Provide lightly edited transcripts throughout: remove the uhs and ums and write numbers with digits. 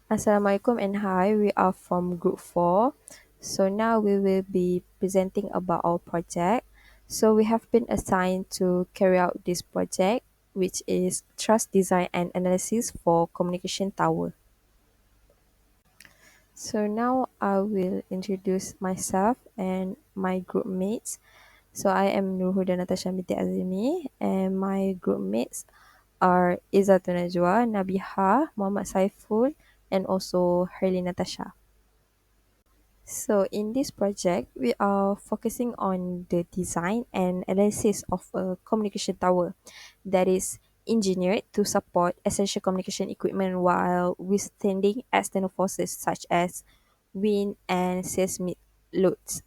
Assalamualaikum and hi, we are from Group 4. So now we will be presenting about our project. So we have been assigned to carry out this project, which is Trust Design and Analysis for Communication Tower. So now I will introduce myself and my group mates. So I am Nurhuda Natasha Miti Azimi and my group mates are Izzatun Najwa, Nabiha, Muhammad Saiful, and also Harley Natasha. So in this project, we are focusing on the design and analysis of a communication tower that is engineered to support essential communication equipment while withstanding external forces such as wind and seismic loads.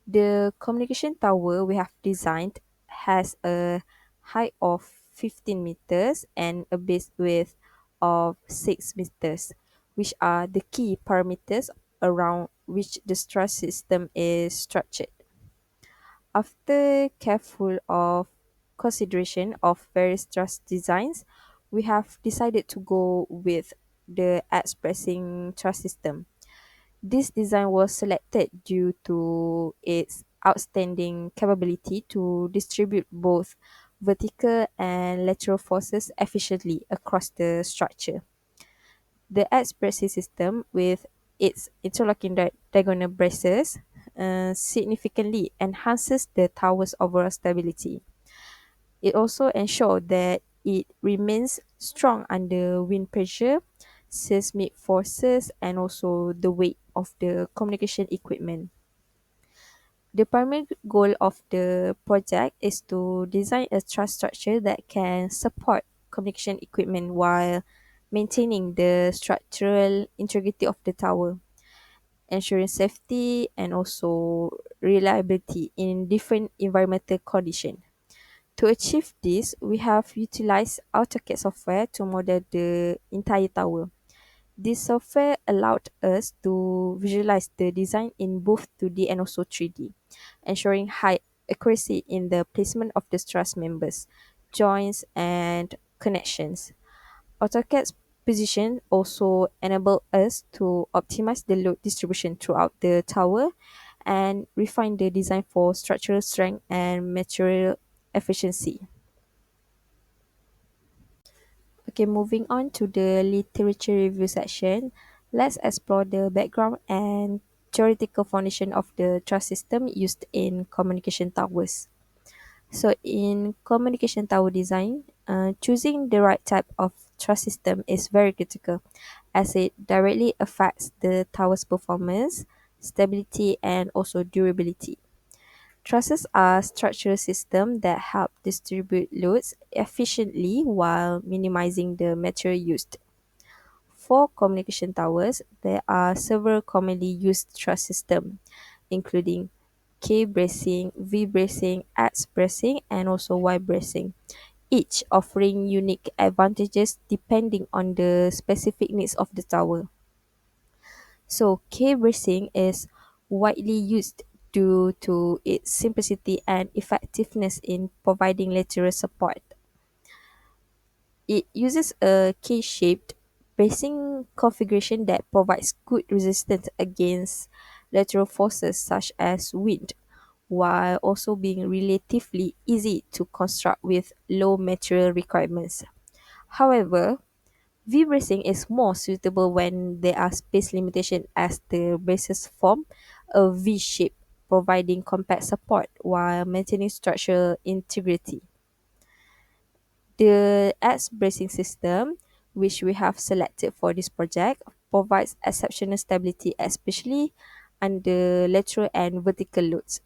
The communication tower we have designed has a height of 15 meters and a base width of 6 meters, which are the key parameters around which the truss system is structured. After careful of consideration of various truss designs, we have decided to go with the expressing truss system. This design was selected due to its outstanding capability to distribute both vertical and lateral forces efficiently across the structure. The expressive system, with its interlocking diagonal braces, significantly enhances the tower's overall stability. It also ensures that it remains strong under wind pressure, seismic forces, and also the weight of the communication equipment. The primary goal of the project is to design a truss structure that can support communication equipment while maintaining the structural integrity of the tower, ensuring safety and also reliability in different environmental conditions. To achieve this, we have utilized AutoCAD software to model the entire tower. This software allowed us to visualize the design in both 2D and also 3D, ensuring high accuracy in the placement of the truss members, joints, and connections. AutoCAD's position also enabled us to optimize the load distribution throughout the tower and refine the design for structural strength and material efficiency. Okay, moving on to the literature review section, let's explore the background and theoretical foundation of the truss system used in communication towers. So, in communication tower design, choosing the right type of truss system is very critical as it directly affects the tower's performance, stability, and also durability. Trusses are structural systems that help distribute loads efficiently while minimizing the material used. For communication towers, there are several commonly used truss systems, including K bracing, V bracing, X bracing, and also Y bracing, each offering unique advantages depending on the specific needs of the tower. So, K bracing is widely used due to its simplicity and effectiveness in providing lateral support. It uses a K-shaped bracing configuration that provides good resistance against lateral forces such as wind, while also being relatively easy to construct with low material requirements. However, V bracing is more suitable when there are space limitations as the braces form a V shape, providing compact support while maintaining structural integrity. The X bracing system, which we have selected for this project, provides exceptional stability, especially under lateral and vertical loads.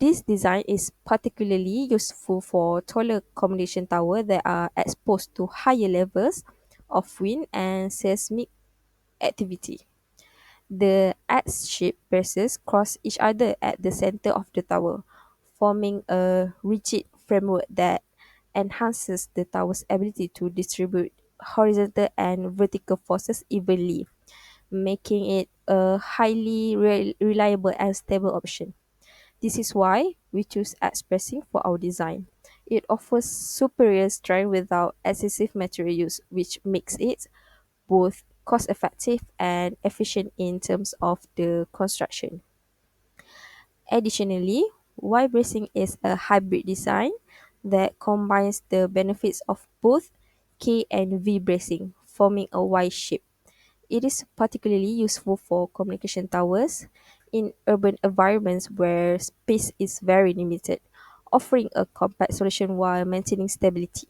This design is particularly useful for taller combination towers that are exposed to higher levels of wind and seismic activity. The X-shaped braces cross each other at the center of the tower, forming a rigid framework that enhances the tower's ability to distribute horizontal and vertical forces evenly, making it a highly reliable and stable option. This is why we choose X-bracing for our design. It offers superior strength without excessive material use, which makes it both cost effective and efficient in terms of the construction. Additionally, Y bracing is a hybrid design that combines the benefits of both K and V bracing, forming a Y shape. It is particularly useful for communication towers in urban environments where space is very limited, offering a compact solution while maintaining stability.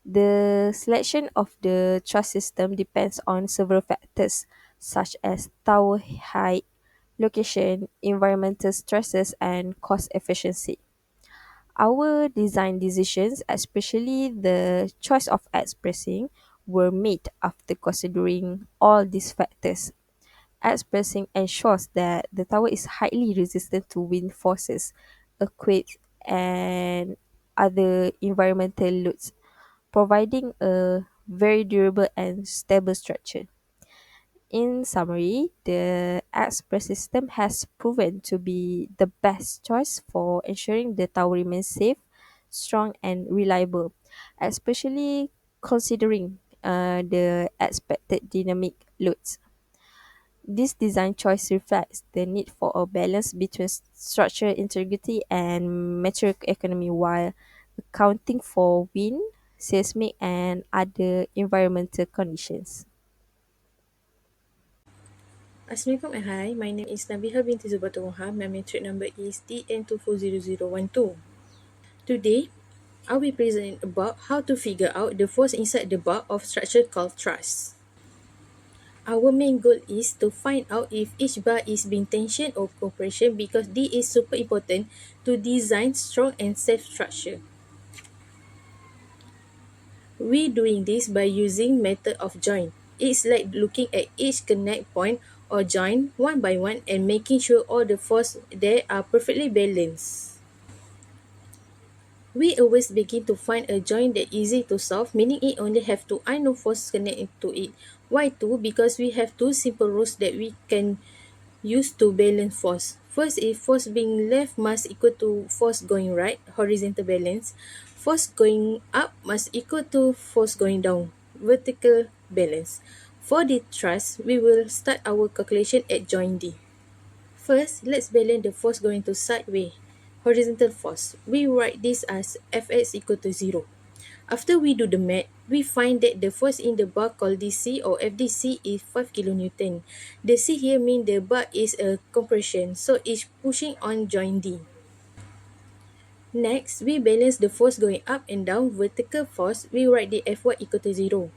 The selection of the truss system depends on several factors such as tower height, location, environmental stresses, and cost efficiency. Our design decisions, especially the choice of expressing, were made after considering all these factors. Expressing ensures that the tower is highly resistant to wind forces, earthquakes, and other environmental loads, providing a very durable and stable structure. In summary, the express system has proven to be the best choice for ensuring the tower remains safe, strong, and reliable, especially considering the expected dynamic loads. This design choice reflects the need for a balance between structural integrity and material economy while accounting for wind, seismic, and other environmental conditions. Assalamualaikum and hi, my name is Nabiha binti Zubatul Wahab. My metric number is TN240012. Today, I will present about how to figure out the force inside the bar of structure called truss. Our main goal is to find out if each bar is being tension or compression because this is super important to design strong and safe structure. We doing this by using method of joint. It's like looking at each connect point or joint one by one and making sure all the force there are perfectly balanced. We always begin to find a joint that easy to solve, meaning it only have two unknown force connect into it. Why two? Because we have two simple rules that we can use to balance force. First is force being left must equal to force going right, horizontal balance. Force going up must equal to force going down, vertical balance. For the thrust, we will start our calculation at joint D. First, let's balance the force going to sideway, horizontal force. We write this as Fx equal to 0. After we do the math, we find that the force in the bar called DC or FDC is 5 kN. The C here means the bar is a compression, so it's pushing on joint D. Next, we balance the force going up and down, vertical force. We write the Fy equal to 0.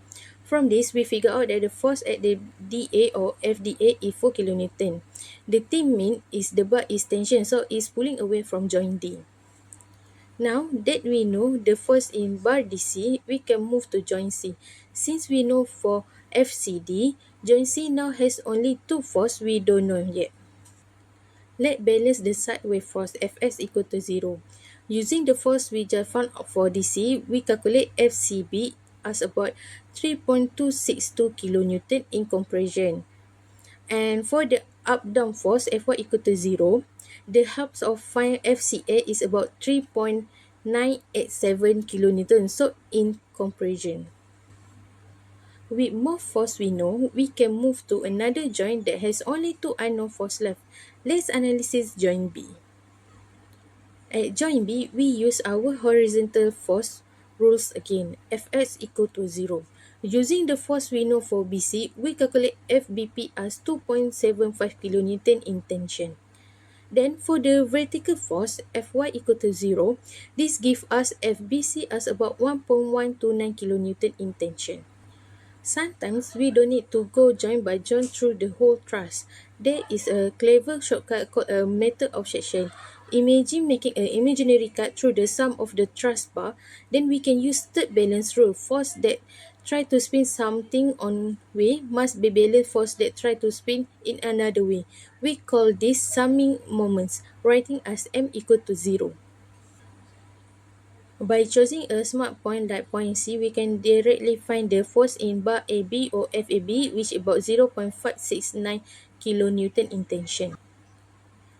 From this, we figure out that the force at the DA or FDA is 4 kN. The T mean is the bar is tension, so it's pulling away from joint D. Now that we know the force in bar DC, we can move to joint C. Since we know for FCD, joint C now has only two force we don't know yet. Let's balance the sideway force Fs equal to 0. Using the force we just found for DC, we calculate FCB as about 3.262 kN in compression. And for the up-down force Fy equal to 0, the helps of find FCA is about 3.987 kN, so in compression. With more force we know, we can move to another joint that has only two unknown force left. Let's analyze joint B. At joint B, we use our horizontal force rules again, Fx equal to 0. Using the force we know for BC, we calculate FBP as 2.75 kN in tension. Then for the vertical force, Fy equal to 0, this gives us FBC as about 1.129 kN in tension. Sometimes we don't need to go joint by joint through the whole truss. There is a clever shortcut called a method of section. Imagine making an imaginary cut through the sum of the truss bar. Then we can use third balance rule. Force that try to spin something on way must be balanced force that try to spin in another way. We call this summing moments, writing as m equal to 0. By choosing a smart point like point C, we can directly find the force in bar AB or FAB, which is about 0.569 kN in tension.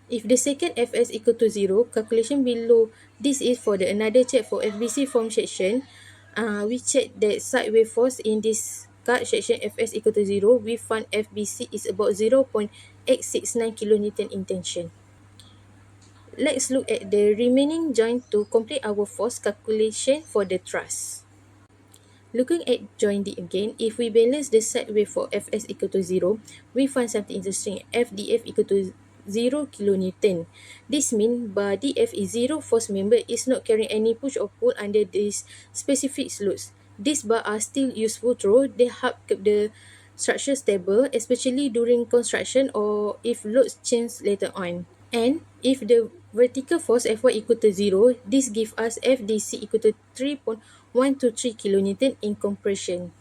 If the second Fs equal to 0, calculation below this is for the another check for FBC form section. We check that sideway force in this cut section Fs equal to 0, we find FBC is about 0.869 kilonewton in tension. Let's look at the remaining joint to complete our force calculation for the truss. Looking at joint D again, if we balance the side wave for Fs equal to 0, we find something interesting. FDF equal to 0 kilonewton. This means bar DF is 0 force member is not carrying any push or pull under these specific loads. These bars are still useful through they help keep the structure stable, especially during construction or if loads change later on. And if the vertical force Fy equal to 0, this gives us FDC equal to 3.123 kilonewton in compression.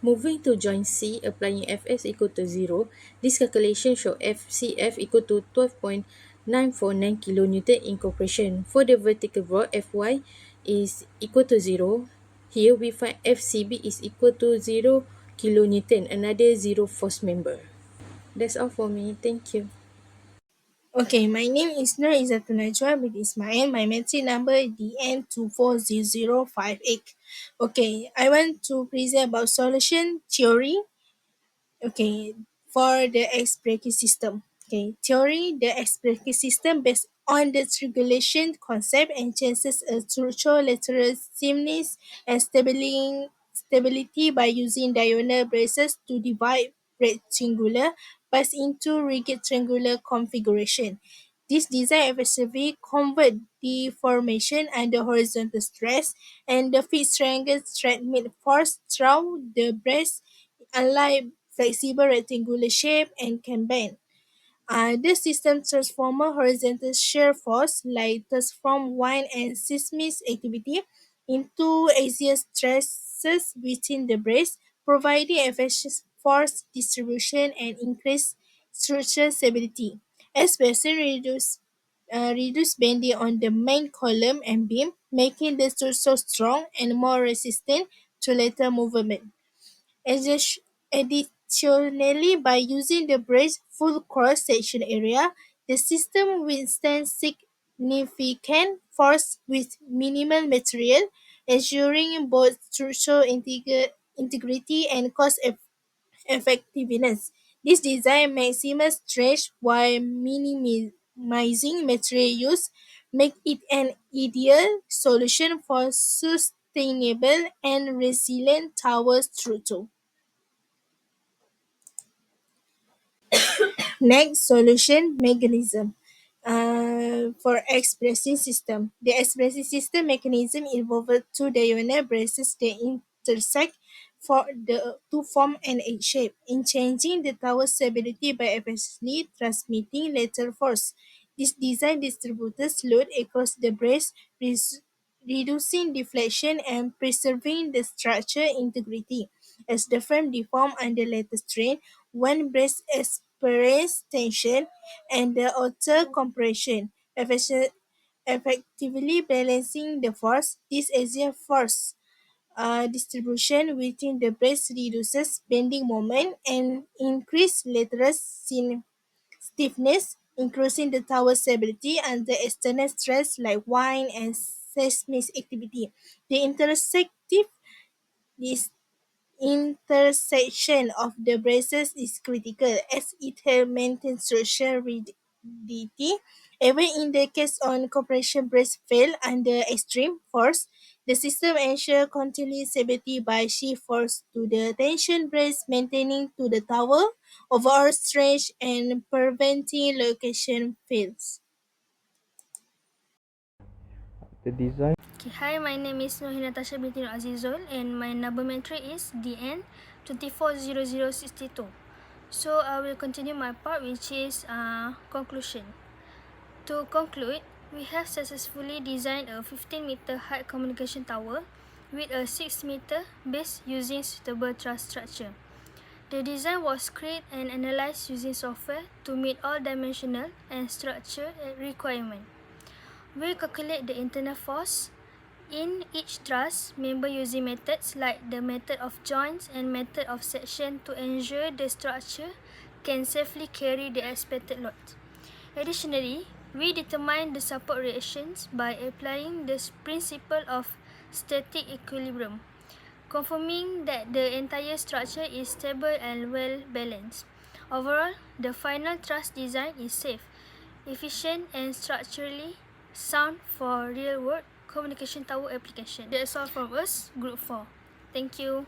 Moving to joint C, applying Fs equal to 0, this calculation shows FCF equal to 12.949 kilonewton in compression. For the vertical rod, Fy is equal to 0. Here we find FCB is equal to 0 kilonewton, another 0 force member. That's all for me. Thank you. Okay, my name is Nur Izzatul Najwa bin Ismail. My metric number is DN240058. Okay, I want to present about solution theory. Okay, for the X-bracket system. Okay, theory, the X-bracket system based on the triangulation concept enhances a structural lateral seamless and stability by using diagonal braces to divide rectangular parts into rigid triangular configuration. This design effectively convert deformation under horizontal stress and the fixed triangle transmit force through the brace unlike flexible rectangular shape and can bend. This system transforms horizontal shear force like transform wind and seismic activity into axial stresses within the brace, providing efficient force distribution and increased structural stability. Especially reduce bending on the main column and beam, making the structure strong and more resistant to later movement. Additionally, by using the brace's full cross-section area, the system withstands significant force with minimal material, ensuring both structural integrity and cost effectiveness. This design maximizes stretch while minimizing material use, make it an ideal solution for sustainable and resilient tower structure. Next, solution mechanism. For expressive system. The expressive system mechanism involves two diagonal braces that intersect to form an H shape, in changing the tower stability by efficiently transmitting lateral force. This design distributes load across the brace, reducing deflection and preserving the structure integrity. As the frame deforms under lateral strain, one brace experiences tension and the outer compression, effectively balancing the force. This axial force distribution within the brace reduces bending moment and increase lateral stiffness, increasing the tower stability under external stress like wind and seismic activity. The intersective this intersection of the braces is critical as it helps maintain structural rigidity. Even in the case on compression brace fail under extreme force, the system ensures continuous stability by shift force to the tension brace, maintaining to the tower overall stretch and preventing location fails. The design Okay, hi, my name is Nohi Natasha binti Nur Azizul and my number entry is DN 240062. So I will continue my part, which is conclusion. To conclude, we have successfully designed a 15-meter height communication tower with a 6-meter base using suitable truss structure. The design was created and analyzed using software to meet all dimensional and structure requirements. We calculate the internal force in each truss member using methods like the method of joints and method of section to ensure the structure can safely carry the expected load. Additionally, we determine the support reactions by applying the principle of static equilibrium. confirming that the entire structure is stable and well balanced. Overall, the final truss design is safe, efficient and structurally sound for real-world communication tower application. That's all from us, Group 4. Thank you.